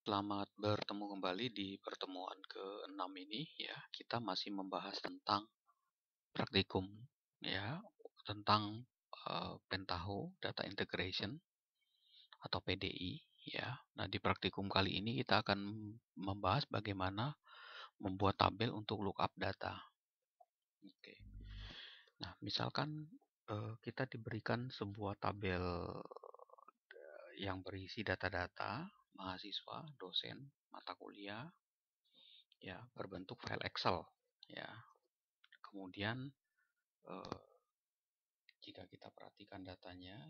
Selamat bertemu kembali di pertemuan ke-6 ini ya. Kita masih membahas tentang praktikum ya, tentang Pentaho Data Integration atau PDI ya. Nah, di praktikum kali ini kita akan membahas bagaimana membuat tabel untuk lookup data. Oke. Nah, misalkan kita diberikan sebuah tabel yang berisi data-data mahasiswa, dosen, mata kuliah ya, berbentuk file Excel ya. Kemudian jika kita perhatikan datanya,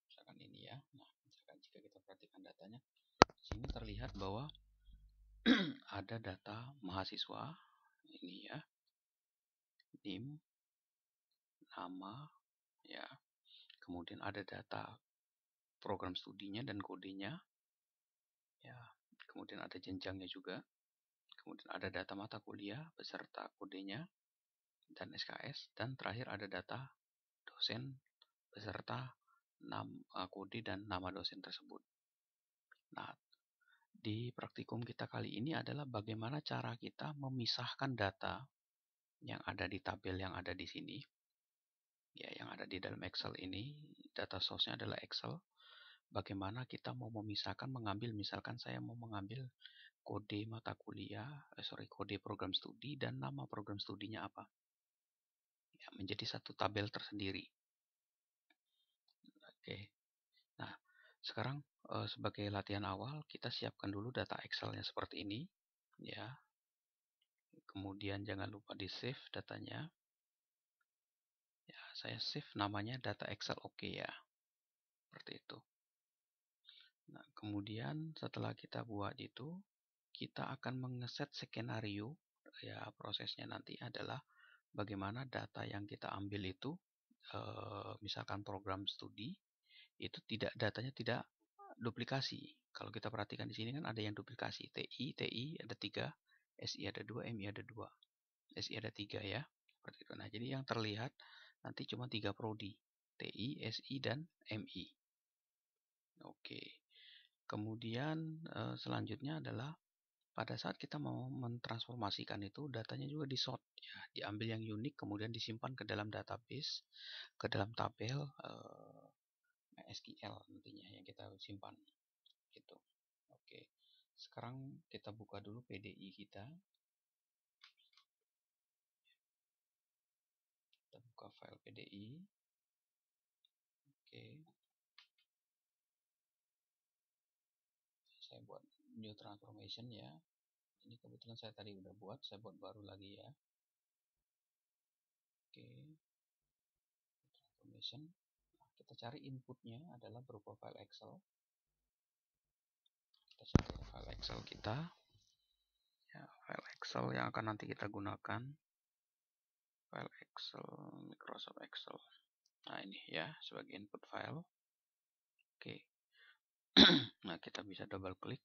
misalkan ini ya. Nah, misalkan jika kita perhatikan datanya, di sini terlihat bahwa ada data mahasiswa ini ya, NIM, nama ya. Kemudian ada data program studinya dan kodenya ya. Kemudian ada jenjangnya juga. Kemudian ada data mata kuliah beserta kodenya dan SKS, dan terakhir ada data dosen beserta kode dan nama dosen tersebut. Nah, di praktikum kita kali ini adalah bagaimana cara kita memisahkan data yang ada di tabel yang ada di sini, ya, yang ada di dalam Excel ini. Data source-nya adalah Excel. Bagaimana kita mau memisahkan, mengambil, misalkan saya mau mengambil kode mata kuliah, kode program studi dan nama program studinya apa, ya, menjadi satu tabel tersendiri. Oke. Nah, sekarang sebagai latihan awal kita siapkan dulu data Excel-nya seperti ini, ya. Kemudian jangan lupa di save datanya. Ya, saya save namanya data Excel oke ya. Seperti itu. Nah, kemudian setelah kita buat itu, kita akan mengeset skenario. Ya, prosesnya nanti adalah bagaimana data yang kita ambil itu, misalkan program studi, itu datanya tidak duplikasi. Kalau kita perhatikan di sini kan ada yang duplikasi. TI ada 3, SI ada 2, MI ada 2. SI ada 3 ya. Seperti itu. Nah, jadi yang terlihat nanti cuma 3 prodi. TI, SI, dan MI. Oke. Kemudian selanjutnya adalah pada saat kita mau mentransformasikan itu, datanya juga di-sort ya, diambil yang unik kemudian disimpan ke dalam database, ke dalam tabel SQL nantinya yang kita simpan gitu. Oke. Sekarang kita buka dulu PDI kita. Kita buka file PDI. Oke. Saya buat new transformation ya. Ini kebetulan saya tadi udah buat, saya buat baru lagi ya. Oke. Transformation. Nah, kita cari inputnya adalah berupa file Excel. Kita cari file Excel kita. Ya, file Excel yang akan nanti kita gunakan. File Excel, Microsoft Excel. Nah, ini ya sebagai input file. Oke. Nah, kita bisa double klik.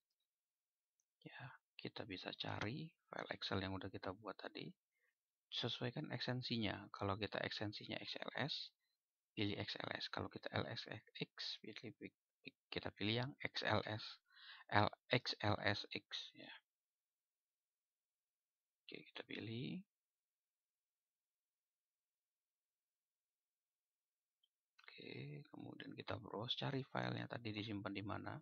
Ya, kita bisa cari file Excel yang udah kita buat tadi. Sesuaikan ekstensinya. Kalau kita ekstensinya XLS, pilih XLS. Kalau kita LSX, kita pilih yang XLS, XLSX ya. Oke, kita pilih. Oke, kemudian kita browse, cari filenya tadi disimpan di mana,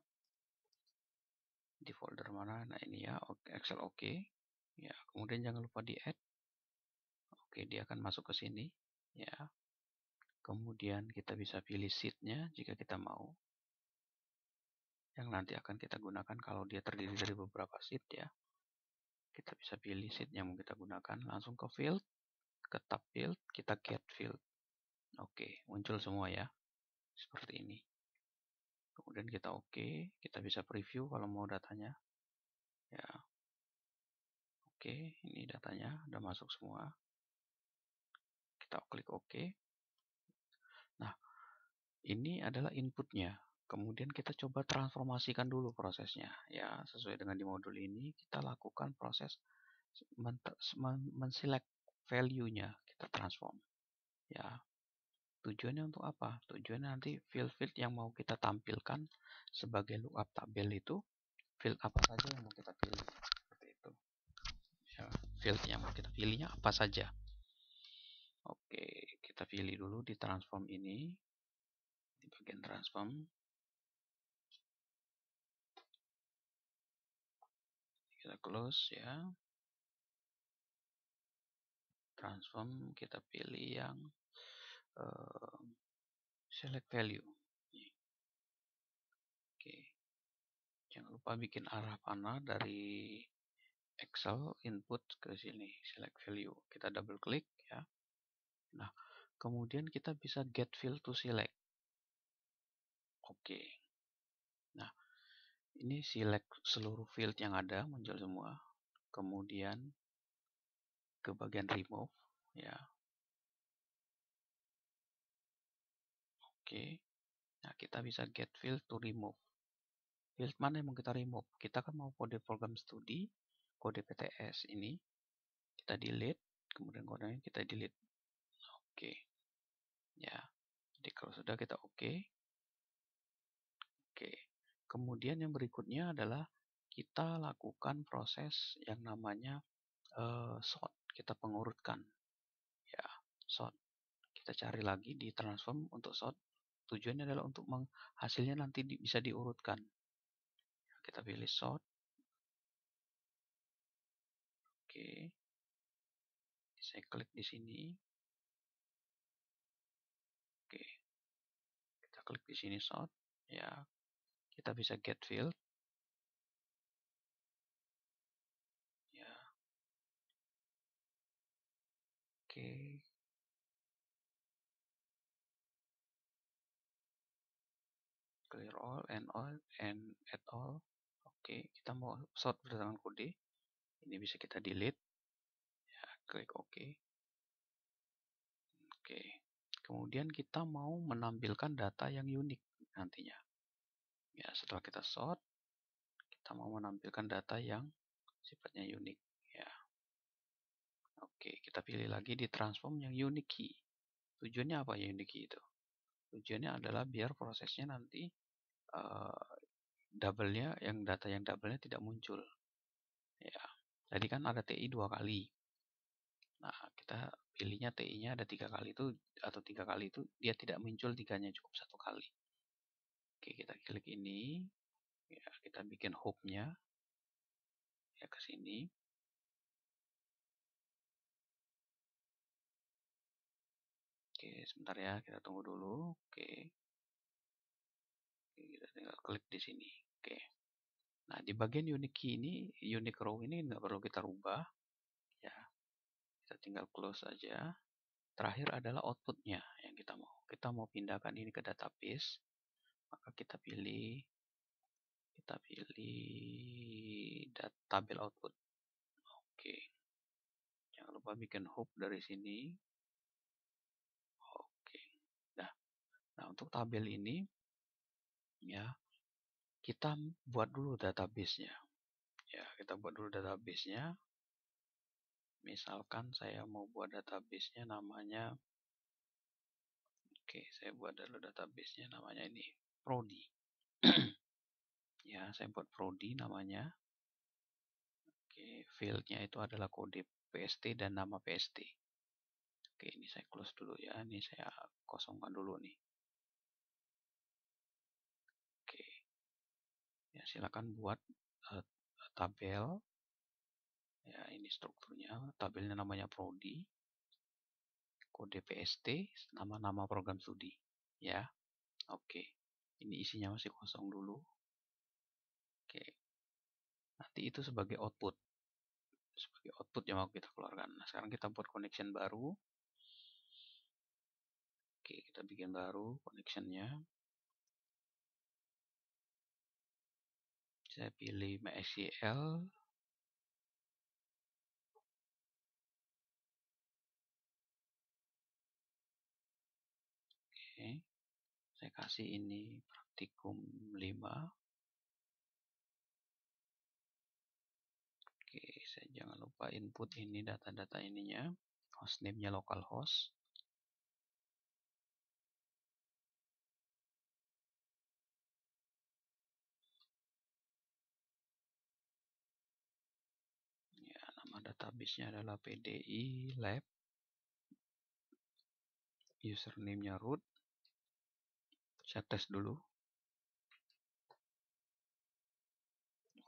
di folder mana. Nah, ini ya, Excel oke. Ya, kemudian jangan lupa di add. Oke, dia akan masuk ke sini ya. Kemudian kita bisa pilih sheet-nya jika kita mau, yang nanti akan kita gunakan kalau dia terdiri dari beberapa sheet ya. Kita bisa pilih sheet yang mau kita gunakan, langsung ke field, ke tab field, kita get field. Oke, muncul semua ya, seperti ini. Kemudian kita oke, kita bisa preview kalau mau datanya ya. Oke, ini datanya udah masuk semua. Kita klik oke. Nah, ini adalah inputnya. Kemudian kita coba transformasikan dulu prosesnya ya, sesuai dengan di modul ini kita lakukan proses men-select value-nya, kita transform ya. Tujuannya untuk apa? Tujuannya nanti field-field yang mau kita tampilkan sebagai lookup tabel itu field apa saja yang mau kita pilih, seperti itu ya. Field yang mau kita pilihnya apa saja. Oke, kita pilih dulu di transform ini, di bagian transform. Kita close ya. Transform kita pilih yang select value. Oke, jangan lupa bikin arah panah dari Excel input ke sini, select value. Kita double klik ya. Nah, kemudian kita bisa get field to select. Oke. Nah, ini select seluruh field yang ada, muncul semua. Kemudian ke bagian remove ya. Oke. Nah, kita bisa get field to remove. Field mana yang mau kita remove? Kita kan mau kode program studi, kode PTS ini kita delete, kemudian kodenya kita delete. Oke. Ya. Jadi kalau sudah kita oke. Oke. Kemudian yang berikutnya adalah kita lakukan proses yang namanya sort. Kita pengurutkan. Ya, sort. Kita cari lagi di transform untuk sort. Tujuannya adalah untuk hasilnya nanti bisa diurutkan. Kita pilih sort. Oke. Saya klik di sini. Oke. Kita klik di sini sort. Ya. Kita bisa get field. Ya. Oke. Clear all and add all. Oke, kita mau sort berdasarkan kode. Ini bisa kita delete. Ya, klik OK. Oke. Kemudian kita mau menampilkan data yang unik nantinya. Ya, setelah kita sort, kita mau menampilkan data yang sifatnya unik. Ya. Oke, kita pilih lagi di transform yang unique key. Tujuannya apa ya unique key itu? Tujuannya adalah biar prosesnya nanti double-nya, yang data yang double-nya tidak muncul. Ya, tadi kan ada TI 2 kali. Nah, kita pilihnya TI-nya ada 3 kali itu, atau 3 kali itu dia tidak muncul, 3-nya cukup 1 kali. Oke, kita klik ini. Ya, kita bikin hub-nya. Ya, ke sini. Oke, sebentar ya, kita tunggu dulu. Oke. Kita tinggal klik di sini. Oke. Nah, di bagian unique key ini, unique row ini nggak perlu kita rubah. Ya, kita tinggal close aja. Terakhir adalah outputnya yang kita mau. Kita mau pindahkan ini ke database. Maka kita pilih tabel output. Oke. Jangan lupa bikin hub dari sini. Oke. Nah, untuk tabel ini ya, kita buat dulu database-nya. Ya, kita buat dulu database-nya. Misalkan saya mau buat database-nya namanya, oke, saya buat dulu database-nya namanya ini Prodi. Ya, saya buat Prodi namanya. Oke, field-nya itu adalah kode PST dan nama PST. Oke, ini saya close dulu ya. Ini saya kosongkan dulu nih. Oke. Ya, silakan buat tabel. Ya, ini strukturnya. Tabelnya namanya Prodi. Kode PST, nama-nama program studi. Ya. Oke. Ini isinya masih kosong dulu. Oke. Nanti itu sebagai output. Sebagai output yang mau kita keluarkan. Nah, sekarang kita buat connection baru. Oke, kita bikin baru connectionnya. Saya pilih MySQL. Oke. Saya kasih ini praktikum 5. Oke, saya jangan lupa input ini data-data ininya. Hostname-nya localhost. database-nya adalah PDI Lab, username-nya root. Saya tes dulu.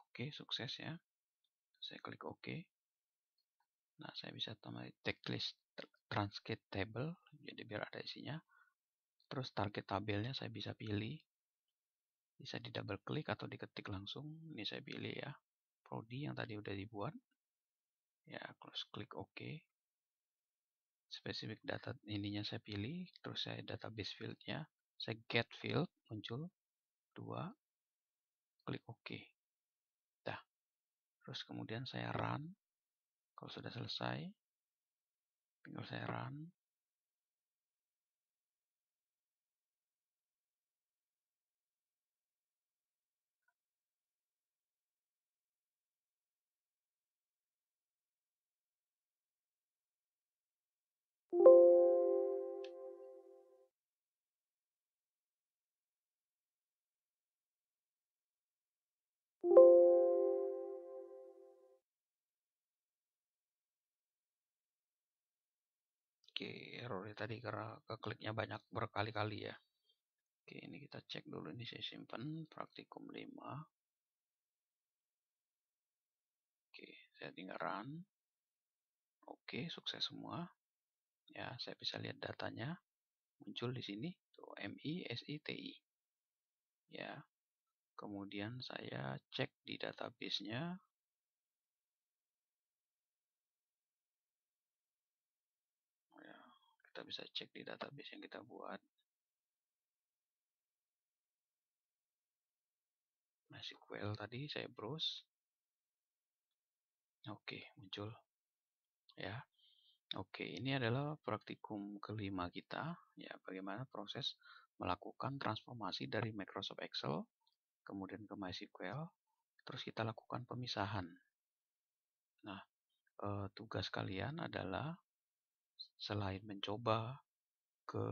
Oke, sukses ya. Saya klik OK. Nah, saya bisa tambah checklist transcript table, jadi biar ada isinya. Terus target tabelnya saya bisa pilih. Bisa di double klik atau diketik langsung. Ini saya pilih ya. Prodi yang tadi udah dibuat. Ya, terus klik OK. Specific data ininya saya pilih. Terus saya database field-nya. Saya get field, muncul 2. Klik OK. Dah. Terus kemudian saya run. Kalau sudah selesai, tinggal saya run. Oke, errornya tadi karena kekliknya banyak berkali-kali ya. Oke, ini kita cek dulu, ini saya simpan praktikum 5. Oke, saya tinggal run. Oke, sukses semua. Ya, saya bisa lihat datanya muncul di sini tuh MISITI. Ya. Kemudian saya cek di database-nya. Ya, kita bisa cek di database yang kita buat. MySQL tadi saya browse. Oke, muncul. Ya. Oke, ini adalah praktikum kelima kita. Ya, bagaimana proses melakukan transformasi dari Microsoft Excel kemudian ke MySQL, terus kita lakukan pemisahan. Nah, tugas kalian adalah selain mencoba ke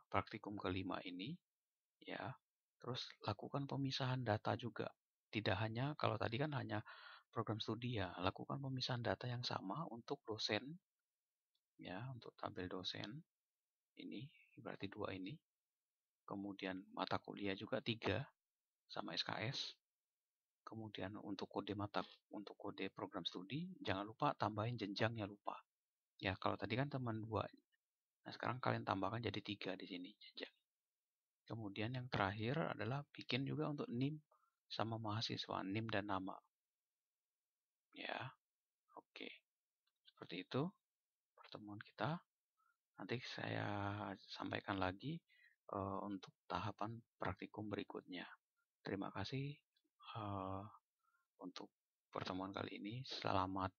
praktikum kelima ini, ya, terus lakukan pemisahan data juga. Tidak hanya, kalau tadi kan hanya program studi ya, lakukan pemisahan data yang sama untuk dosen, ya, untuk tabel dosen ini, berarti 2 ini. Kemudian mata kuliah juga 3 sama SKS. Kemudian untuk kode program studi, jangan lupa tambahin jenjangnya lupa. Ya, kalau tadi kan teman 2. Nah, sekarang kalian tambahkan jadi 3 di sini jenjang. Kemudian yang terakhir adalah bikin juga untuk NIM sama mahasiswa, NIM dan nama. Ya, oke. Seperti itu pertemuan kita. Nanti saya sampaikan lagi untuk tahapan praktikum berikutnya. Terima kasih untuk pertemuan kali ini. Selamat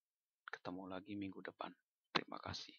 ketemu lagi minggu depan. Terima kasih.